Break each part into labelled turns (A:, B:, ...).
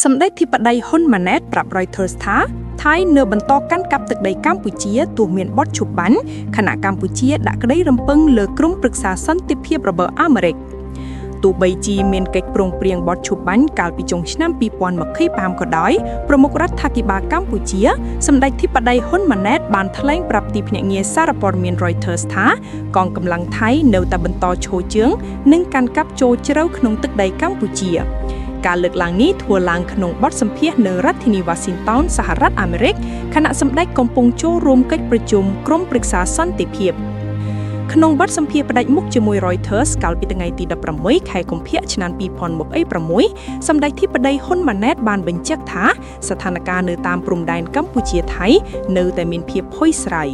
A: សម្ដេចធិបតីហ៊ុនម៉ាណែតប្រាប់ Reuters ថាថៃនៅបន្តកាន់កាប់ទឹកដីកម្ពុជាទោះមានបទឈប់បាញ់ខណៈកម្ពុជាដាក់ក្តីរំពឹងលើក្រុមប្រឹក្សាសន្តិភាពរបស់អាមេរិកទោះបីជាមានកិច្ចព្រមព្រៀងបទឈប់បាញ់កាលពីចុងឆ្នាំ2025ក៏ដោយប្រមុខរដ្ឋាភិបាលកម្ពុជាសម្ដេចធិបតីហ៊ុនម៉ាណែតបានថ្លែងប្រាប់ទីភ្នាក់ងារសារព័ត៌មាន Reuters ថាកងកម្លាំងថៃនៅតែបន្តឈរជើងនិងកាន់កាប់ចូលជ្រៅក្នុងទឹកដីកម្ពុជាការលើកឡើងនេះធ្វើឡើងក្នុងបទសម្ភាសន៍នៅរដ្ឋធានី Washington សហរដ្ឋអាមេរិកខណៈសម្ដេចកំពុងចូលរួមកិច្ចប្រជុំក្រុមប្រឹក្សាសន្តិភាពក្នុងបទសម្ភាសន៍ផ្ដាច់មុខជាមួយ Reuters កាលពីថ្ងៃទី16ខែកុម្ភៈឆ្នាំ2026សម្ដេចធិបតីហ៊ុនម៉ាណែតបានបញ្ជាក់ថាស្ថានភាពនៅតាមព្រំដែនកម្ពុជាថៃនៅតែមានភាពផុយស្រាយ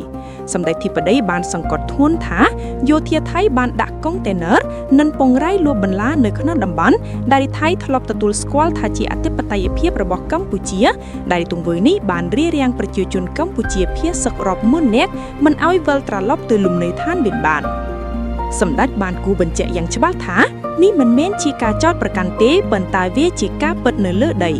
A: សម្ដេចធិបតីបានសង្កត់ធ្ងន់ថាយោធាថៃបានដាក់កុងតេន័រនិងពង្រាយលួចបន្លានៅក្នុងតំបន់ដែលថៃធ្លាប់ទទួលស្គាល់ថាជាអធិបតេយ្យភាពរបស់កម្ពុជាដែលទង្វើនេះបានរារាំងប្រជាជនកម្ពុជាភាគសឹករាប់ម៉ឺននាក់មិនឲ្យវិលត្រឡប់ទៅលំនៅឋានវិញបានសម្ដេចបានគូបញ្ជាក់យ៉ាងច្បាស់ថានេះមិនមែនជាការចោទប្រកាន់ទេប៉ុន្តែវាជាការពិតនៅលើដី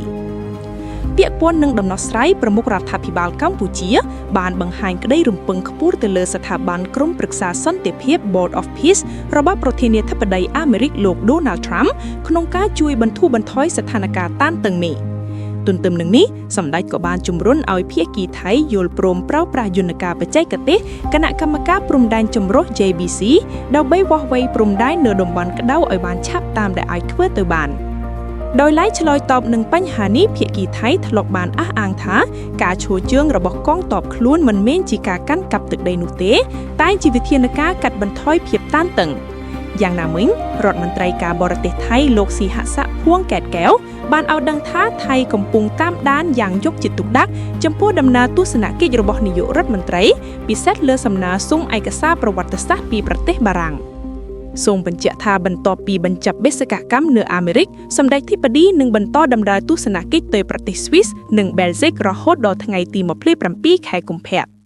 A: ពាក់ព័ន្ធនឹងដំណោះស្រាយប្រមុខរដ្ឋាភិបាលកម្ពុជាបានបង្ហាញក្តីរំពឹងខ្ពស់ទៅលើស្ថាប័នក្រុមប្រឹក្សាសន្តិភាព Board of Peace របស់ប្រធានាធិបតីអាមេរិកលោក Donald Trump ក្នុងការជួយបន្ធូរបន្ថយស្ថានភាពតានតឹងនេះទន្ទឹមនឹងនេះសម្ដេចក៏បានជំរុញឲ្យភាគីថៃយល់ព្រមប្រើប្រាស់យន្តការបច្ចេកទេសគណៈកម្មការព្រំដែនចម្រុះ JBC ដើម្បីវាស់វែងព្រំដែននៅតំបន់ក្តៅឲ្យបានឆាប់តាមដែលអាចធ្វើទៅបានដោយឡែកឆ្លើយតបនឹងបញ្ហានេះភាគីថៃធ្លាប់បានអះអាងថាការឈរជើងរបស់កងទ័ពខ្លួនមិនមែនជាការកាន់កាប់ទឹកដីនោះទេតែជាវិធានការកាត់បន្ថយភាពតានតឹងយ៉ាងណាមិញរដ្ឋមន្ត្រីការបរទេសថៃលោកស៊ីហស័កភួងកែតកែវបានឲ្យដឹងថាថៃកំពុងតាមដានយ៉ាងយកចិត្តទុកដាក់ចំពោះដំណើរទស្សនកិច្ចរបស់នាយករដ្ឋមន្ត្រីពិសេសលើសំណើសុំឯកសារប្រវត្តិសាស្ត្រពីប្រទេសបារាំងសូមបញ្ជាក់ថាបន្ទាប់ពីបញ្ចប់បេសកកម្មនៅអាមេរិកសម្ដេចធិបតីនឹងបន្តដំណើរទស្សនកិច្ចទៅប្រទេសស្វីសនិងបែលហ្សិករហូតដល់ថ្ងៃទី27ខែកុម្ភៈ